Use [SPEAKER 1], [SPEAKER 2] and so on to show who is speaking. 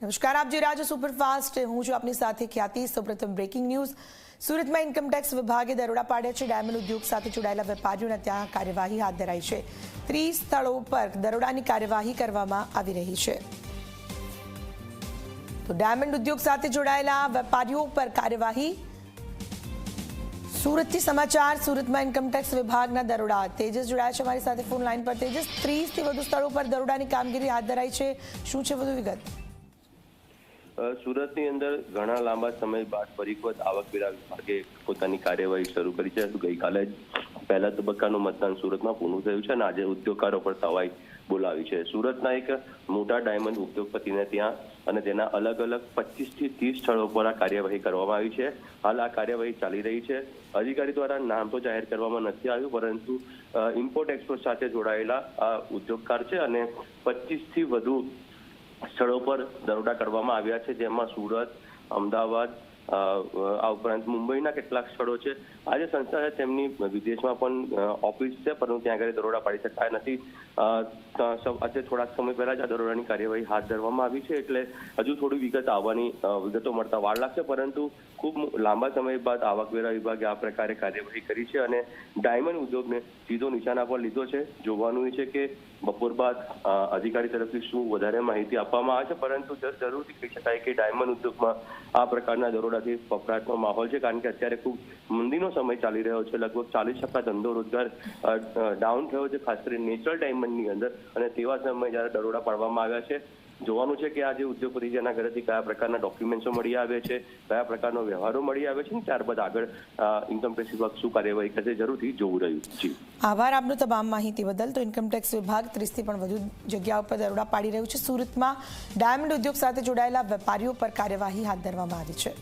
[SPEAKER 1] નમસ્કાર, આપ જોઈ રહ્યા છો સુપરફાસ્ટ. હું છું આપની સાથે ખ્યાતિ. સૌપ્રથમ બ્રેકિંગ ન્યૂઝ. સુરતમાં ઇન્કમટેક્સ વિભાગે દરોડા પાડ્યા છે. ડાયમંડ ઉદ્યોગ સાથે જોડાયેલા વેપારીઓને ત્યાં કાર્યવાહી હાથ ધરાઈ છે. 30 સ્થળો પર દરોડાની કાર્યવાહી કરવામાં આવી રહી છે. તો ડાયમંડ ઉદ્યોગ સાથે જોડાયેલા વેપારીઓ પર કાર્યવાહી. સુરતથી સમાચાર. સુરતમાં ઇન્કમટેક્સ વિભાગના દરોડા. તેજસ જોડાયા છે અમારી સાથે ફોન લાઈન પર. તેજસ, 30થી વધુ સ્થળો પર દરોડાની કામગીરી હાથ ધરાઈ છે. શું છે વધુ વિગત?
[SPEAKER 2] સુરતની અંદર ઘણા લાંબા સમય બાદ ફરી વખત આવકવેરા વિભાગે પોતાની કાર્યવાહી શરૂ કરી છે. ગઈકાલે જ પહેલા તબક્કાનું મતદાન સુરતમાં પૂર્ણ થયું છે અને આજે ઉદ્યોગકારો પર તવાઈ બોલાવી છે. સુરતના એક મોટા ડાયમંડ ઉદ્યોગપતિને ત્યાં અને તેના અલગ અલગ 25 થી 30 સ્થળો પર આ કાર્યવાહી કરવામાં આવી છે. હાલ આ કાર્યવાહી ચાલી રહી છે. અધિકારી દ્વારા નામ તો જાહેર કરવામાં નથી આવ્યું, પરંતુ ઇમ્પોર્ટ એક્સપોર્ટ સાથે જોડાયેલા આ ઉદ્યોગકાર છે અને 25 થી વધુ સ્થળો પર દરોડા કરવામાં આવ્યા છે, જેમાં સુરત, અમદાવાદ, આ ઉપરાંત મુંબઈના કેટલાક સ્થળો છે. આજે સંસ્થા છે તેમની વિદેશમાં પણ ઓફિસ છે, પરંતુ ત્યાં આગળ દરોડા પાડી શકાયા નથી. આજે થોડાક સમય પહેલા જ આ દરોડાની કાર્યવાહી હાથ ધરવામાં આવી છે, એટલે હજુ થોડી વિગતો મળતા વાર લાગશે, પરંતુ ખૂબ લાંબા સમય બાદ આવકવેરા વિભાગે આ પ્રકારે કાર્યવાહી કરી છે અને ડાયમંડ ઉદ્યોગને સીધો નિશાના પર લીધો છે. જોવાનું એ છે કે બપોર બાદ અધિકારી તરફથી શું વધારે માહિતી આપવામાં આવે છે, પરંતુ જરૂરથી કહી શકાય કે ડાયમંડ ઉદ્યોગમાં આ પ્રકારના દરોડાથી ફફડાટનો માહોલ છે, કારણ કે અત્યારે ખૂબ મંદીનો સમય ચાલી રહ્યો છે. લગભગ 40% ધંધો રોજગાર ડાઉન થયો છે, ખાસ કરીને નેચરલ ડાયમંડની અંદર, અને તેવા સમયે જ્યારે દરોડા પાડવામાં આવ્યા છે. જોવાનું છે કે આ જે ઉદ્યોગપતિ જેના ઘરેથી કયા પ્રકારના ડોક્યુમેન્ટ્સો મળી આવે છે, કયા પ્રકારનો વ્યવહારો મળી આવે છે, ત્યારબાદ આગળ ઇન્કમટેક્સ વિભાગ શું કાર્યવાહી કરશે, જરૂરથી જોવું રહ્યું. જી,
[SPEAKER 1] આભાર આપનો તમામ માહિતી બદલ. તો ઇન્કમટેક્સ વિભાગ 30થી પણ વધુ જગ્યાઓ પર દરોડા પાડી રહ્યું છે. સુરતમાં ડાયમંડ ઉદ્યોગ સાથે જોડાયેલા વેપારીઓ પર કાર્યવાહી હાથ ધરવામાં આવી છે.